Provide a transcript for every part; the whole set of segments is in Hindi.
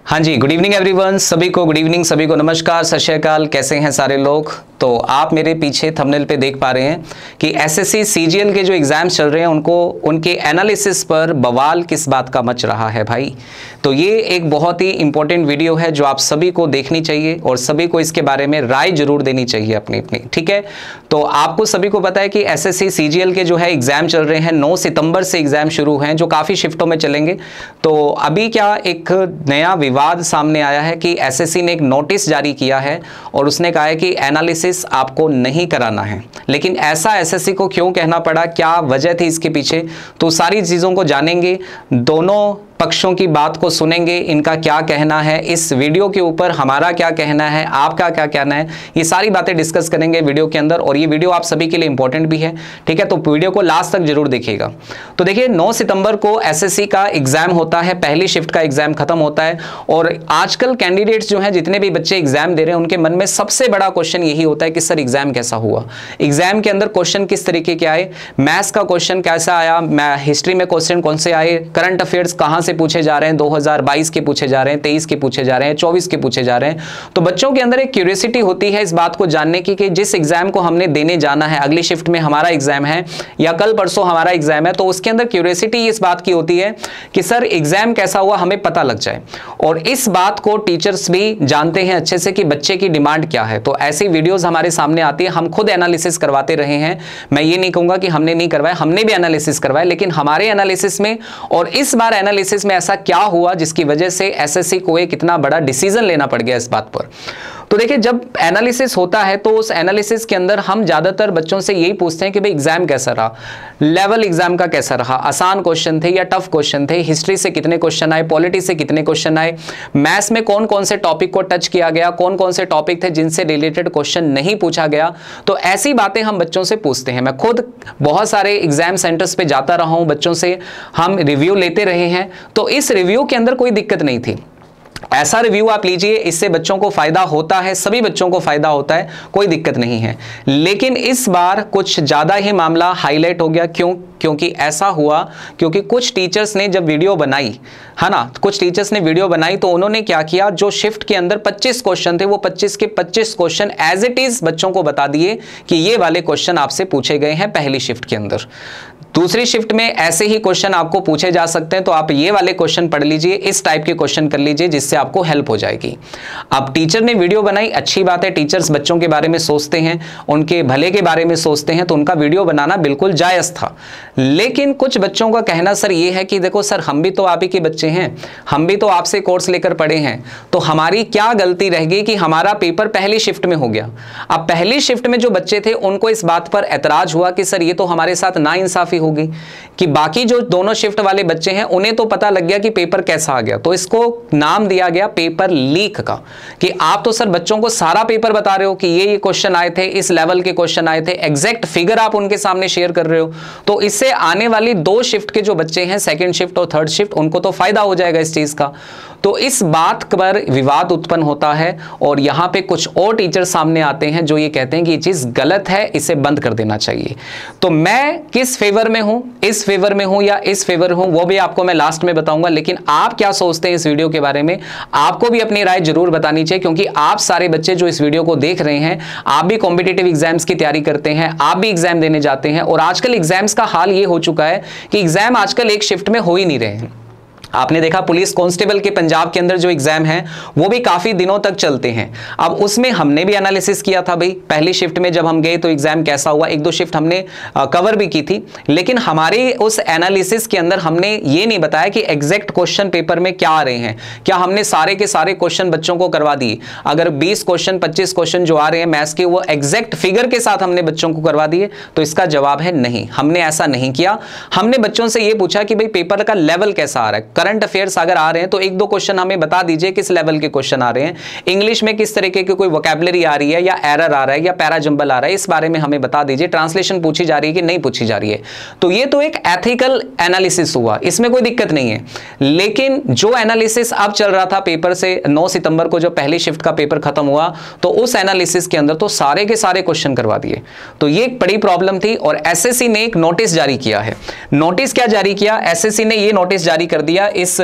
हाँ जी, गुड इवनिंग एवरीवन। सभी को गुड इवनिंग, सभी को नमस्कार, सत श्री अकाल। कैसे हैं सारे लोग? तो आप मेरे पीछे थंबनेल पे देख पा रहे हैं कि एसएससी सीजीएल के जो एग्जाम्स चल रहे हैं उनके एनालिसिस पर बवाल किस बात का मच रहा है भाई। तो ये एक बहुत ही इंपॉर्टेंट वीडियो है जो आप सभी को देखनी चाहिए और सभी को इसके बारे में राय जरूर देनी चाहिए अपनी अपनी, ठीक है। तो आपको सभी को पता है कि एसएससी सीजीएल के जो है एग्जाम चल रहे हैं, 9 सितंबर से एग्जाम शुरू हैं जो काफ़ी शिफ्टों में चलेंगे। तो अभी क्या एक नया विवाद सामने आया है कि एसएससी ने एक नोटिस जारी किया है और उसने कहा है कि एनालिसिस आपको नहीं कराना है। लेकिन ऐसा एसएससी को क्यों कहना पड़ा, क्या वजह थी इसके पीछे, तो सारी चीज़ों को जानेंगे, दोनों पक्षों की बात को सुनेंगे, इनका क्या कहना है, इस वीडियो के ऊपर हमारा क्या कहना है, आपका क्या कहना है, ये सारी बातें डिस्कस करेंगे वीडियो के अंदर। और ये वीडियो आप सभी के लिए इंपॉर्टेंट भी है, ठीक है। तो वीडियो को लास्ट तक जरूर देखिएगा। तो देखिए, 9 सितंबर को एसएससी का एग्जाम होता है, पहली शिफ्ट का एग्जाम खत्म होता है। और आजकल कैंडिडेट्स जो हैं, जितने भी बच्चे एग्जाम दे रहे हैं, उनके मन में सबसे बड़ा क्वेश्चन यही होता है कि सर एग्जाम कैसा हुआ, एग्जाम के अंदर क्वेश्चन किस तरीके के आए, मैथ्स का क्वेश्चन कैसा आया, हिस्ट्री में क्वेश्चन कौन से आए, करंट अफेयर्स कहां से पूछे जा रहे हैं, 2022 के पूछे जा रहे हैं, 23 के पूछे जा रहे हैं, 24 के पूछे जा रहे हैं। तो बच्चों के अंदर एक क्यूरियोसिटी होती है इस बात को जानने की कि जिस एग्जाम को हमने देने जाना है, अगली शिफ्ट में हमारा एग्जाम है या कल परसों हमारा एग्जाम है, तो उसके अंदर क्यूरियोसिटी इस बात की होती है कि सर एग्जाम कैसा हुआ हमें पता लग जाए। और इस बात को टीचर्स भी जानते हैं अच्छे से कि बच्चे की डिमांड क्या है। तो ऐसी वीडियोस हमारे सामने आती है, हम खुद एनालिसिस करवाते रहे हैं। मैं ये नहीं कहूंगा कि हमने नहीं करवाया, हमने भी एनालिसिस करवाया, लेकिन हमारे एनालिसिस में और इस बार एनालिसिस में ऐसा क्या हुआ जिसकी वजह से एसएससी को एक इतना बड़ा डिसीजन लेना पड़ गया इस बात पर। तो देखिए, जब एनालिसिस होता है तो उस एनालिसिस के अंदर हम ज्यादातर बच्चों से यही पूछते हैं कि भाई एग्जाम कैसा रहा, लेवल एग्जाम का कैसा रहा, आसान क्वेश्चन थे या टफ क्वेश्चन थे, हिस्ट्री से कितने क्वेश्चन आए, पॉलिटी से कितने क्वेश्चन आए, मैथ्स में कौन कौन से टॉपिक को टच किया गया, कौन कौन से टॉपिक थे जिनसे रिलेटेड क्वेश्चन नहीं पूछा गया। तो ऐसी बातें हम बच्चों से पूछते हैं। मैं खुद बहुत सारे एग्जाम सेंटर्स पे जाता रहा हूं, बच्चों से हम रिव्यू लेते रहे हैं। तो इस रिव्यू के अंदर कोई दिक्कत नहीं थी। ऐसा रिव्यू आप लीजिए, इससे बच्चों को फायदा होता है, सभी बच्चों को फायदा होता है, कोई दिक्कत नहीं है। लेकिन इस बार कुछ ज्यादा ही मामला हाईलाइट हो गया। क्योंकि ऐसा हुआ क्योंकि कुछ टीचर्स ने जब वीडियो बनाई है ना, कुछ टीचर्स ने वीडियो बनाई तो उन्होंने क्या किया, जो शिफ्ट के अंदर 25 क्वेश्चन थे वो 25 के 25 क्वेश्चन एज इट इज बच्चों को बता दिए कि ये वाले क्वेश्चन आपसे पूछे गए हैं पहली शिफ्ट के अंदर। दूसरी शिफ्ट में ऐसे ही क्वेश्चन आपको पूछे जा सकते हैं, तो आप ये वाले क्वेश्चन पढ़ लीजिए, इस टाइप के क्वेश्चन कर लीजिए, जिससे आपको हेल्प हो जाएगी। अब टीचर ने वीडियो बनाई, अच्छी बात है, टीचर्स बच्चों के बारे में सोचते हैं, उनके भले के बारे में सोचते हैं, तो उनका वीडियो बनाना बिल्कुल जायज था। लेकिन कुछ बच्चों का कहना सर ये है कि देखो सर, हम भी तो आप ही के बच्चे हैं, हम भी तो आपसे कोर्स लेकर पढ़े हैं, तो हमारी क्या गलती रह गई कि हमारा पेपर पहली शिफ्ट में हो गया। अब पहली शिफ्ट में जो बच्चे थे उनको इस बात पर एतराज हुआ कि सर ये तो हमारे साथ नाइंसाफी होगी कि बाकी जो दोनों शिफ्ट वाले बच्चे हैं उन्हें तो पता लग गया कि पेपर कैसा आ गया। तो इसको नाम दिया गया पेपर लीक का, कि आप तो सर बच्चों को सारा पेपर बता रहे हो कि ये क्वेश्चन आए थे, इस लेवल के क्वेश्चन आए थे, एग्जैक्ट फिगर आप उनके सामने शेयर कर रहे हो। तो इससे आने वाली 2 शिफ्ट के जो बच्चे हैं, सेकंड शिफ्ट और थर्ड शिफ्ट, उनको तो फायदा हो जाएगा इस चीज का। तो इस बात पर विवाद उत्पन्न होता है और यहां पे कुछ और टीचर सामने आते हैं जो ये कहते हैं कि ये चीज गलत है, इसे बंद कर देना चाहिए। तो मैं किस फेवर में हूं, इस फेवर में हूं या इस फेवर हूं, वो भी आपको मैं लास्ट में बताऊंगा। लेकिन आप क्या सोचते हैं इस वीडियो के बारे में, आपको भी अपनी राय जरूर बतानी चाहिए, क्योंकि आप सारे बच्चे जो इस वीडियो को देख रहे हैं, आप भी कॉम्पिटिटिव एग्जाम्स की तैयारी करते हैं, आप भी एग्जाम देने जाते हैं। और आजकल एग्जाम्स का हाल ये हो चुका है कि एग्जाम आजकल एक शिफ्ट में हो ही नहीं रहे हैं। आपने देखा पुलिस कांस्टेबल के पंजाब के अंदर जो एग्जाम है वो भी काफी दिनों तक चलते हैं। अब उसमें हमने भी एनालिसिस किया था भाई, पहली शिफ्ट में जब हम गए तो एग्जाम कैसा हुआ, 1-2 शिफ्ट हमने कवर भी की थी। लेकिन हमारे उस एनालिसिस के अंदर हमने ये नहीं बताया कि एग्जैक्ट क्वेश्चन पेपर में क्या आ रहे हैं। क्या हमने सारे के सारे क्वेश्चन बच्चों को करवा दिए? अगर 20 क्वेश्चन 25 क्वेश्चन जो आ रहे हैं मैथ्स के, वो एग्जैक्ट फिगर के साथ हमने बच्चों को करवा दिए? तो इसका जवाब है नहीं, हमने ऐसा नहीं किया। हमने बच्चों से ये पूछा कि भाई पेपर का लेवल कैसा आ रहा है, करंट अफेयर्स अगर आ रहे हैं तो 1-2 क्वेश्चन हमें बता दीजिए किस लेवल के क्वेश्चन आ रहे हैं, इंग्लिश में किस तरीके की कोई वोकैबुलरी आ रही है या एरर आ रहा है या पैराजंबल आ रहा है, इस बारे में हमें बता दीजिए, ट्रांसलेशन पूछी जा रही है कि नहीं पूछी जा रही है। तो ये तो एक एथिकल एनालिसिस हुआ, इसमें कोई दिक्कत नहीं है। लेकिन जो एनालिसिस अब चल रहा था पेपर से, 9 सितंबर को जब पहली शिफ्ट का पेपर खत्म हुआ, तो उस एनालिसिस के अंदर तो सारे के सारे क्वेश्चन करवा दिए। तो ये एक बड़ी प्रॉब्लम थी और एसएससी ने एक नोटिस जारी किया है। नोटिस क्या जारी किया? एसएससी ने ये नोटिस जारी कर दिया इस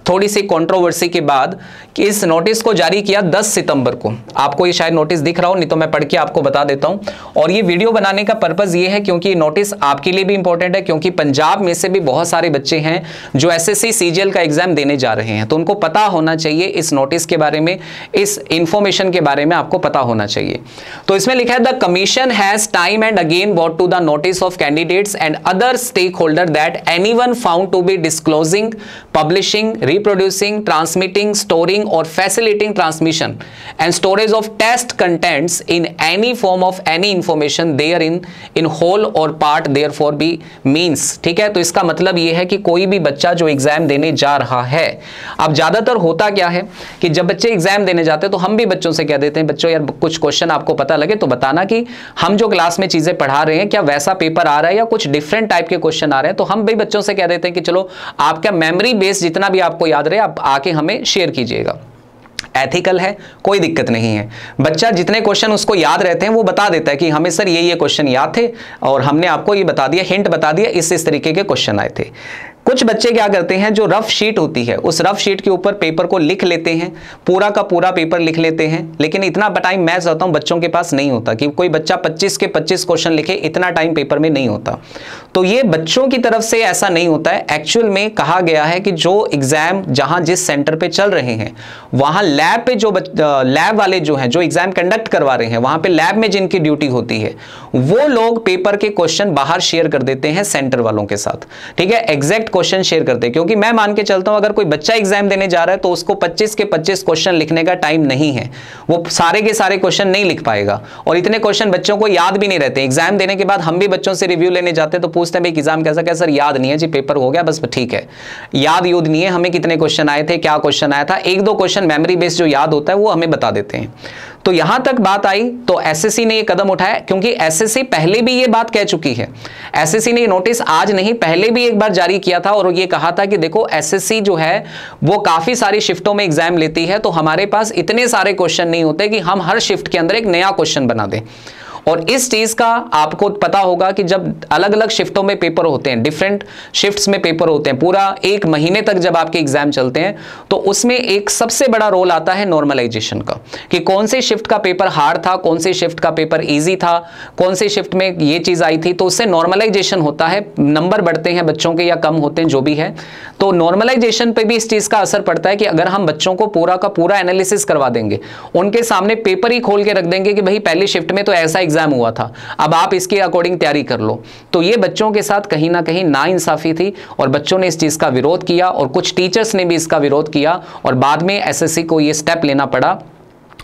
थोड़ी सी कंट्रोवर्सी के बाद कि इस नोटिस को जारी किया 10 सितंबर को। आपको ये शायद नोटिस दिख रहा हो, नहीं तो मैं पढ़ के आपको बता देता हूं। और ये वीडियो बनाने का पर्पस ये है क्योंकि नोटिस आपके लिए भी इंपॉर्टेंट है, क्योंकि पंजाब में से भी बहुत सारे बच्चे हैं जो एसएससी सीजीएल का एग्जाम देने जा रहे हैं, तो उनको पता होना चाहिए इस नोटिस के बारे में, इस इंफॉर्मेशन के बारे में आपको पता होना चाहिए। तो इसमें लिखा है the commission has time and again brought to the notice of candidates and other stakeholder that anyone found to be disclosing, publishing, reproducing, transmitting, storing or facilitating transmission and storage of test contents in any form of any information therein in whole or part therefore be means। ठीक है, तो इसका मतलब यह है कि कोई भी बच्चा जो एग्जाम देने जा रहा है, अब ज्यादातर होता क्या है कि जब बच्चे एग्जाम देने जाते हैं तो हम भी बच्चों से कह देते हैं बच्चों यार कुछ क्वेश्चन आपको पता लगे तो बताना कि हम जो क्लास में चीजें पढ़ा रहे हैं क्या वैसा पेपर आ रहा है या कुछ डिफरेंट टाइप के क्वेश्चन आ रहे हैं। तो हम भी बच्चों से कह देते हैं कि चलो आपका मेमोरी बेस जितना भी आपको याद रहे आप आके हमें शेयर कीजिएगा। एथिकल है, कोई दिक्कत नहीं है। बच्चा जितने क्वेश्चन उसको याद रहते हैं वो बता देता है कि हमें सर ये क्वेश्चन याद थे और हमने आपको ये बता दिया, हिंट बता दिया, इस तरीके के क्वेश्चन आए थे। कुछ बच्चे क्या करते हैं, जो रफ शीट होती है उस रफ शीट के ऊपर पेपर को लिख लेते हैं, पूरा का पूरा पेपर लिख लेते हैं, लेकिन इतना टाइम मैं चाहता हूं बच्चों के पास नहीं होता कि कोई बच्चा 25 के 25 क्वेश्चन लिखे, इतना टाइम पेपर में नहीं होता। तो ये बच्चों की तरफ से ऐसा नहीं होता है। एक्चुअल में कहा गया है कि जो एग्जाम जहां जिस सेंटर पे चल रहे हैं वहां लैब पे जो लैब वाले जो हैं जो एग्जाम कंडक्ट करवा रहे हैं वहां पे लैब में जिनकी ड्यूटी होती है वो लोग पेपर के क्वेश्चन बाहर शेयर कर देते हैं सेंटर वालों के साथ। ठीक है, एग्जैक्ट क्वेश्चन शेयर करते हैं, क्योंकि मैं मान के चलता हूं अगर कोई बच्चा एग्जाम देने जा रहा है तो उसको 25 के 25 क्वेश्चन लिखने का टाइम नहीं है, वो सारे के सारे क्वेश्चन नहीं लिख पाएगा और इतने क्वेश्चन बच्चों को याद भी नहीं रहते। एग्जाम देने के बाद हम भी बच्चों से रिव्यू लेने जाते हैं तो पूछते हैं भाई एग्जाम कैसा क्या? सर याद नहीं है जी, पेपर हो गया बस, ठीक है। याद नहीं है हमें कितने क्वेश्चन आए थे, क्या क्वेश्चन आया था, एक दो क्वेश्चन मेमोरी बेस जो याद होता है वो हमें बता देते हैं। तो यहां तक बात आई तो एसएससी ने ये कदम उठाया, क्योंकि एसएससी पहले भी ये बात कह चुकी है। एसएससी ने नोटिस आज नहीं पहले भी एक बार जारी किया था और ये कहा था कि देखो एसएससी जो है वो काफी सारी शिफ्टों में एग्जाम लेती है, तो हमारे पास इतने सारे क्वेश्चन नहीं होते कि हम हर शिफ्ट के अंदर एक नया क्वेश्चन बना दें। और इस चीज का आपको पता होगा कि जब अलग अलग शिफ्टों में पेपर होते हैं, डिफरेंट शिफ्ट्स में पेपर होते हैं, पूरा एक महीने तक जब आपके एग्जाम चलते हैं तो उसमें एक सबसे बड़ा रोल आता है नॉर्मलाइजेशन का, कि कौन से शिफ्ट का पेपर हार्ड था, कौन से शिफ्ट का पेपर इजी था, कौन से शिफ्ट में ये चीज आई थी, तो उससे नॉर्मलाइजेशन होता है, नंबर बढ़ते हैं बच्चों के या कम होते हैं जो भी है। तो नॉर्मलाइजेशन पे भी इस चीज का असर पड़ता है कि अगर हम बच्चों को पूरा का पूरा एनालिसिस करवा देंगे, उनके सामने पेपर ही खोल के रख देंगे कि भाई पहली शिफ्ट में तो ऐसा एग्जाम हुआ था, अब आप इसके अकॉर्डिंग तैयारी कर लो, तो ये बच्चों के साथ कहीं ना कहीं नाइंसाफी थी और बच्चों ने इस चीज का विरोध किया और कुछ टीचर्स ने भी इसका विरोध किया और बाद में एसएससी को ये स्टेप लेना पड़ा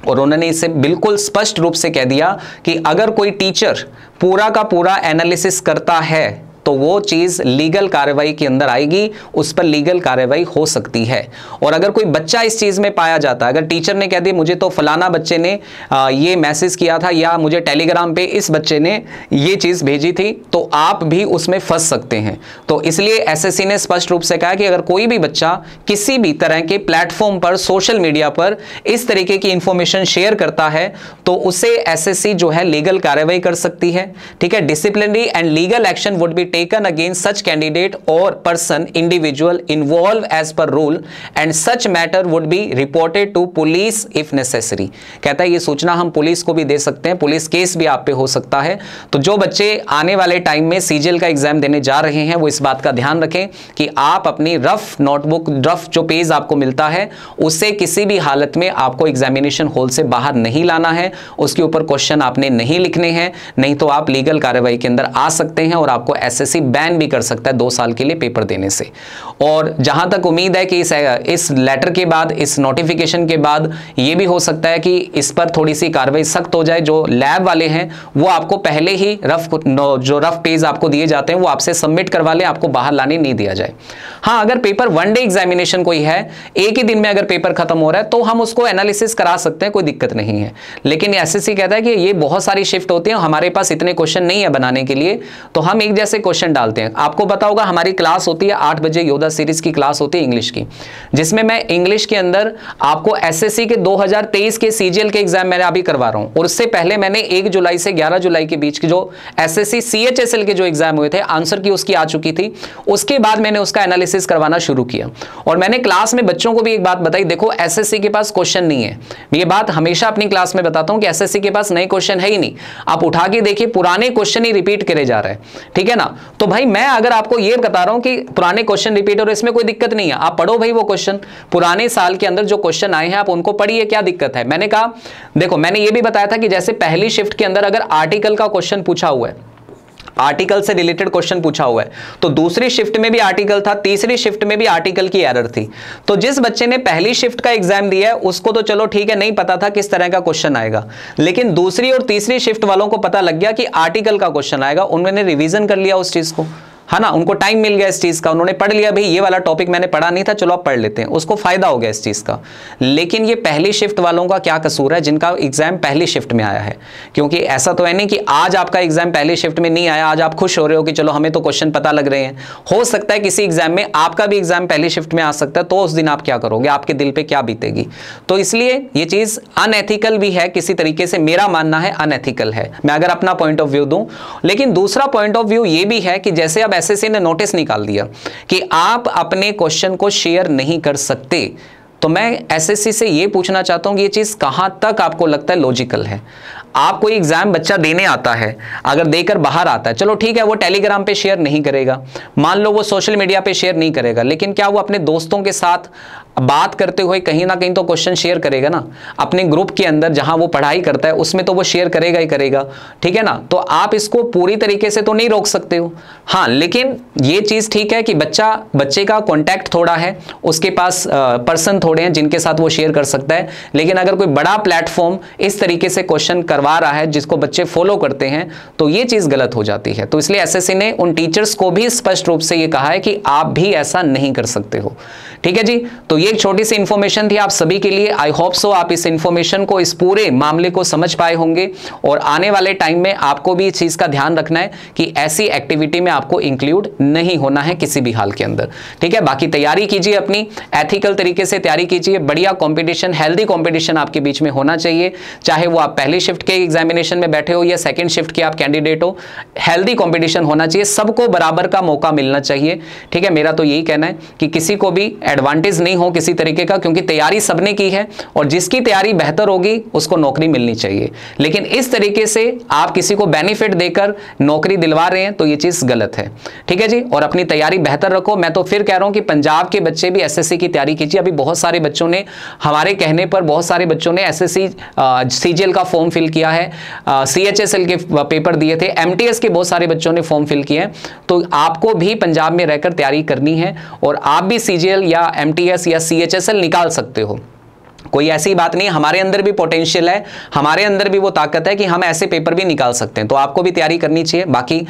और उन्होंने इसे बिल्कुल स्पष्ट रूप से कह दिया कि अगर कोई टीचर पूरा का पूरा एनालिसिस करता है तो वो चीज लीगल कार्रवाई के अंदर आएगी, उस पर लीगल कार्रवाई हो सकती है। और अगर कोई बच्चा इस चीज में पाया जाता है, अगर टीचर ने कह दिया मुझे तो फलाना बच्चे ने ये मैसेज किया था या मुझे टेलीग्राम पे इस बच्चे ने ये चीज भेजी थी, तो आप भी उसमें फंस सकते हैं। तो इसलिए एसएससी ने स्पष्ट रूप से कहा कि अगर कोई भी बच्चा किसी भी तरह के प्लेटफॉर्म पर, सोशल मीडिया पर इस तरीके की इंफॉर्मेशन शेयर करता है तो उसे एसएससी जो है लीगल कार्रवाई कर सकती है। ठीक है, disciplinary and legal action would be taken against such candidate or person individual involved as per rule and such matter would be reported to police if necessary। कहता है ये सूचना हम पुलिस को भी दे सकते हैं, पुलिस केस भी आप पे हो सकता है। तो जो बच्चे आने वाले टाइम में सीजीएल का एग्जाम देने जा रहे हैं वो इस बात का ध्यान रखें कि आप अपनी रफ नोटबुक, रफ जो पेज आपको मिलता है उससे किसी भी हालत में आपको एग्जामिनेशन हॉल से बाहर नहीं लाना है, उसके ऊपर क्वेश्चन आपने नहीं लिखने हैं, नहीं तो आप लीगल कार्रवाई के अंदर आ सकते हैं और आपको एसएससी बैन भी कर सकता है 2 साल के लिए पेपर देने से। और जहां तक उम्मीद है कि इस लेटर के बाद, इस नोटिफिकेशन के बाद ये भी हो सकता है कि इस पर थोड़ी सी कार्रवाई सख्त हो जाए। जो लैब वाले हैं वो आपको पहले ही जो रफ पेज आपको दिए जाते हैं वो आपसे सबमिट करवा लें, आपको बाहर लाने नहीं दिया जाए। हाँ, अगर पेपर 1 डे एग्जामिनेशन कोई है, एक ही दिन में अगर पेपर खत्म हो रहा है तो हम उसको एनालिसिस करा सकते हैं, कोई दिक्कत नहीं है। लेकिन एसएससी कहता है कि ये बहुत सारी शिफ्ट होती है, हमारे पास इतने क्वेश्चन नहीं है बनाने के लिए, तो हम एक जैसे क्वेश्चन डालते हैं। आपको पता होगा हमारी क्लास होती है 8 बजे, योद्धा सीरीज की क्लास होती है इंग्लिश की, जिसमें मैं इंग्लिश के अंदर आपको एसएससी के 2023 के सीजीएल के एग्जाम मैंने अभी करवा रहा हूं, और उससे पहले मैंने 1 जुलाई से 11 जुलाई के बीच की जो एसएससी सीएचएसएल के जो एग्जाम हुए थे, आंसर की उसकी आ चुकी थी। उसके बाद मैंने उसका एनालिसिस करवाना शुरू किया, और मैंने क्लास में बच्चों को भी एक बात बताई, देखो एसएससी के पास क्वेश्चन नहीं है। ये बात हमेशा अपनी क्लास में बताता हूं कि एसएससी के पास नए क्वेश्चन है ही नहीं, आप उठा के देखिए पुराने क्वेश्चन ही रिपीट करे जा रहे हैं, ठीक है ना। तो भाई मैं अगर आपको ये बता रहा हूं कि पुराने क्वेश्चन रिपीट हो रहे, इसमें कोई दिक्कत नहीं है, आप पढ़ो भाई वो क्वेश्चन, पुराने साल के अंदर जो क्वेश्चन आए हैं आप उनको पढ़िए, क्या दिक्कत है। मैंने कहा देखो, मैंने ये भी बताया था कि जैसे पहली शिफ्ट के अंदर अगर आर्टिकल का क्वेश्चन पूछा हुआ है, आर्टिकल से रिलेटेड क्वेश्चन पूछा हुआ है, तो दूसरी शिफ्ट में भी आर्टिकल था, तीसरी शिफ्ट में भी आर्टिकल की एरर थी। तो जिस बच्चे ने पहली शिफ्ट का एग्जाम दिया है उसको तो चलो ठीक है, नहीं पता था किस तरह का क्वेश्चन आएगा, लेकिन दूसरी और तीसरी शिफ्ट वालों को पता लग गया कि आर्टिकल का क्वेश्चन आएगा, उन्होंने रिवीजन कर लिया उस चीज को, है ना, उनको टाइम मिल गया इस चीज का, उन्होंने पढ़ लिया, भाई ये वाला टॉपिक मैंने पढ़ा नहीं था, चलो आप पढ़ लेते हैं, उसको फायदा हो गया इस चीज का। लेकिन ये पहली शिफ्ट वालों का क्या कसूर है जिनका एग्जाम पहली शिफ्ट में आया है? क्योंकि ऐसा तो है नहीं कि आज आपका एग्जाम पहली शिफ्ट में नहीं आया, आज आप खुश हो रहे हो कि चलो हमें तो क्वेश्चन पता लग रहे हैं। हो सकता है किसी एग्जाम में आपका भी एग्जाम पहली शिफ्ट में आ सकता है, तो उस दिन आप क्या करोगे, आपके दिल पे क्या बीतेगी। तो इसलिए ये चीज अनएथिकल भी है किसी तरीके से, मेरा मानना है अनएथिकल है, मैं अगर अपना पॉइंट ऑफ व्यू दूं। लेकिन दूसरा पॉइंट ऑफ व्यू ये भी है कि जैसे अब एसएससी ने नोटिस निकाल दिया कि आप अपने क्वेश्चन को शेयर नहीं कर सकते, तो मैं एसएससी से यह पूछना चाहता हूं कि यह चीज कहां तक आपको लगता है लॉजिकल है। आप कोई एग्जाम बच्चा देने आता है, अगर देकर बाहर आता है, चलो ठीक है वो टेलीग्राम पे शेयर नहीं करेगा, मान लो वो सोशल मीडिया पे शेयर नहीं करेगा, लेकिन क्या वो अपने दोस्तों के साथ बात करते हुए कहीं ना कहीं तो क्वेश्चन शेयर करेगा ना, अपने ग्रुप के अंदर जहां वो पढ़ाई करता है उसमें तो वो शेयर करेगा ही करेगा, ठीक है ना। तो आप इसको पूरी तरीके से तो नहीं रोक सकते हो, हाँ, लेकिन ये चीज ठीक है कि बच्चे का कॉन्टैक्ट थोड़ा है, उसके पास पर्सन थोड़े हैं जिनके साथ वो शेयर कर सकता है। लेकिन अगर कोई बड़ा प्लेटफॉर्म इस तरीके से क्वेश्चन करवा रहा है जिसको बच्चे फॉलो करते हैं, तो ये चीज गलत हो जाती है। तो इसलिए एसएससी ने उन टीचर्स को भी स्पष्ट रूप से ये कहा है कि आप भी ऐसा नहीं कर सकते हो, ठीक है जी। तो ये एक छोटी सी इंफॉर्मेशन थी आप सभी के लिए, आई होप सो आप इस इंफॉर्मेशन को, इस पूरे मामले को समझ पाए होंगे, और आने वाले टाइम में आपको भी इस चीज का ध्यान रखना है कि ऐसी एक्टिविटी में आपको इंक्लूड नहीं होना है किसी भी हाल के अंदर, ठीक है। बाकी तैयारी कीजिए, अपनी एथिकल तरीके से तैयारी कीजिए, बढ़िया कंपटीशन, हेल्दी कंपटीशन आपके बीच में होना चाहिए, चाहे वो आप पहली शिफ्ट के एग्जामिनेशन में बैठे हो या सेकंड शिफ्ट के आप कैंडिडेट हो, हेल्दी कंपटीशन होना चाहिए, सबको बराबर का मौका मिलना चाहिए, ठीक है। मेरा तो यही कहना है कि किसी को भी एडवांटेज नहीं हो किसी तरीके का, क्योंकि तैयारी सबने की है और जिसकी तैयारी बेहतर होगी उसको नौकरी मिलनी चाहिए। लेकिन इस तरीके से आप किसी को बेनिफिट देकर नौकरी दिलवा रहे हैं तो ये चीज गलत है, ठीक है जी। और अपनी तैयारी बेहतर रखो। मैं तो फिर कह रहा हूं कि पंजाब के बच्चे भी एसएससी की तैयारी कीजिए। अभी बहुत सारे बच्चों ने, हमारे कहने पर बहुत सारे बच्चों ने एसएससी सीजीएल का फॉर्म फिल किया है, सीएचएसएल के पेपर दिए थे, एमटीएस के बहुत सारे बच्चों ने फॉर्म फिल किए हैं। तो आपको भी पंजाब में रहकर तैयारी करनी है और आप भी सीजीएल या एमटीएस या सीएचएसएल निकाल सकते हो, कोई ऐसी बात नहीं, हमारे अंदर भी पोटेंशियल है, हमारे अंदर भी वो ताकत है कि हम ऐसे पेपर भी निकाल सकते हैं। तो आपको भी तैयारी करनी चाहिए। बाकी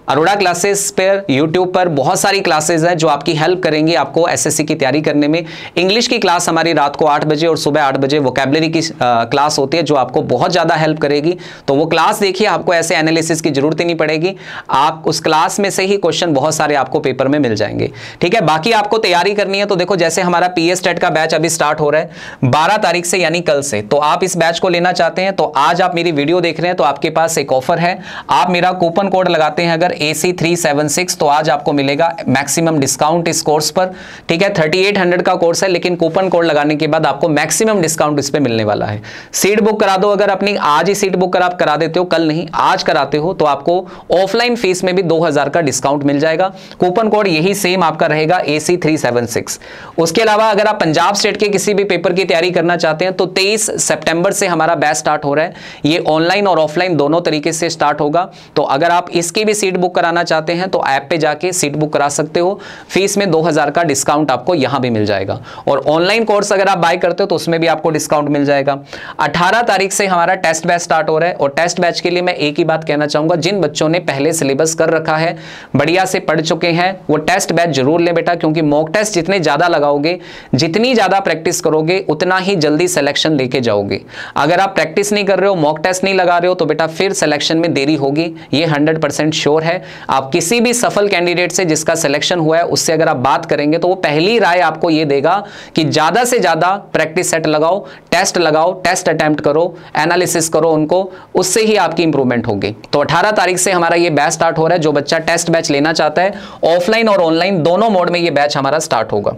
अरोड़ा क्लासेस पर, यूट्यूब पर बहुत सारी क्लासेस हैं जो आपकी हेल्प करेंगी आपको एसएससी की तैयारी करने में। इंग्लिश की क्लास हमारी रात को 8 बजे और सुबह 8 बजे वोकैबुलरी की क्लास होती है जो आपको बहुत ज़्यादा हेल्प करेगी। तो वो क्लास देखिए, आपको ऐसे एनालिसिस की जरूरत ही नहीं पड़ेगी, आप उस क्लास में से ही क्वेश्चन बहुत सारे आपको पेपर में मिल जाएंगे, ठीक है। बाकी आपको तैयारी करनी है तो देखो, जैसे हमारा पीएस टेट का बैच अभी स्टार्ट हो रहा है 12 तारीख से, यानी कल से। तो आप इस बैच को लेना चाहते हैं तो आज आप मेरी वीडियो देख रहे हैं तो आपके पास एक ऑफर है, आप मेरा कूपन कोड लगाते हैं अगर AC376 तो आज आपको मिलेगा मैक्सिमम डिस्काउंट इस कोर्स पर, ठीक है। 3800 का कोर्स है, लेकिन कूपन कोड लगाने के बाद आपको मैक्सिमम डिस्काउंट इस पे मिलने वाला है। सीट बुक करा दो, अगर अपनी आज ही सीट बुक आप करा देते हो, कल नहीं आज कराते हो, तो आपको ऑफलाइन फीस में भी 2000 का डिस्काउंट मिल जाएगा। कूपन कोड यही सेम आपका रहेगा AC376। उसके अलावा अगर आप पंजाब स्टेट के किसी भी पेपर की तैयारी करना चाहते हैं तो 23 सितंबर से हमारा बैच स्टार्ट हो रहा है, ये ऑनलाइन और ऑफलाइन दोनों तरीके से स्टार्ट होगा। तो अगर आप इसकी भी सीट बुक कराना चाहते हैं तो ऐप पे जाके सीट बुक करा सकते हो, फीस में 2000 का डिस्काउंट आपको यहां भी मिल जाएगा। और ऑनलाइन कोर्स अगर आप बाय करते हो तो उसमें भी आपको डिस्काउंट मिल जाएगा। 18 तारीख से हमारा टेस्ट बैच स्टार्ट हो रहा है और टेस्ट बैच के लिए मैं एक ही बात कहना चाहूंगा, जिन बच्चों ने पहले सिलेबस कर रखा है, बढ़िया से पढ़ चुके हैं, वो टेस्ट बैच जरूर ले बेटा, क्योंकि मॉक टेस्ट जितने ज्यादा लगाओगे, जितनी ज्यादा प्रैक्टिस करोगे, उतना ही ही जल्दी सिलेक्शन लेके जाओगे। अगर आप प्रैक्टिस नहीं कर रहे हो, मॉक टेस्ट नहीं लगा रहे हो, तो बेटा फिर सिलेक्शन में देरी होगी, ये 100% श्योर है। आप किसी भी सफल कैंडिडेट से जिसका सिलेक्शन हुआ है उससे अगर आप बात करेंगे तो वो पहली राय आपको ये देगा कि ज्यादा से ज्यादा प्रैक्टिस सेट लगाओ, टेस्ट अटेम्प्ट करो, एनालिसिस करो उनको, उससे ही आपकी इंप्रूवमेंट होगी। तो 18 तारीख से हमारा ये बैच स्टार्ट हो रहा है। जो बच्चा टेस्ट बैच लेना चाहता है, ऑफलाइन और ऑनलाइन दोनों मोड में ये बैच हमारा स्टार्ट होगा।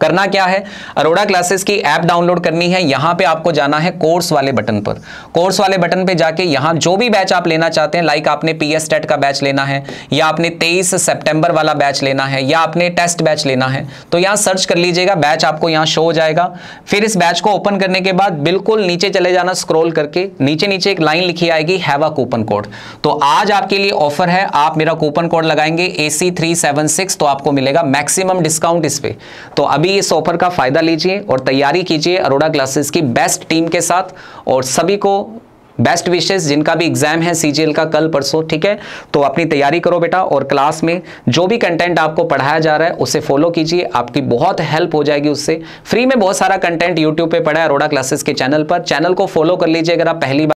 करना क्या है, अरोड़ा क्लासेस की ऐप डाउनलोड करनी है। यहां पे आपको जाना है कोर्स वाले बटन पर। कोर्स वाले बटन पे जाके यहां जो भी बैच आप लेना चाहते हैं, लाइक आपने पीएस टेट का बैच लेना है, या आपने 23 सितंबर वाला बैच लेना है, या आपने टेस्ट बैच लेना है, तो यहां सर्च कर लीजिएगा, बैच आपको यहां शो हो जाएगा। फिर इस बैच को ओपन करने के बाद बिल्कुल नीचे चले जाना, स्क्रॉल करके नीचे नीचे एक लाइन लिखी आएगी, हैव अ कूपन कोड। तो आज आपके लिए ऑफर है, आप मेरा कूपन कोड लगाएंगे AC376 तो आपको मिलेगा मैक्सिमम डिस्काउंट इस पे। तो अभी इस ऑफर का फायदा लीजिए और तैयारी कीजिए अरोड़ा क्लासेस की बेस्ट टीम के साथ। और सभी को बेस्ट विशेस, जिनका भी एग्जाम है सीजीएल का कल परसों, ठीक है, तो अपनी तैयारी करो बेटा। और क्लास में जो भी कंटेंट आपको पढ़ाया जा रहा है उसे फॉलो कीजिए, आपकी बहुत हेल्प हो जाएगी उससे। फ्री में बहुत सारा कंटेंट यूट्यूब पे पड़ा है अरोड़ा क्लासेस के चैनल पर, चैनल को फॉलो कर लीजिए अगर आप पहली बार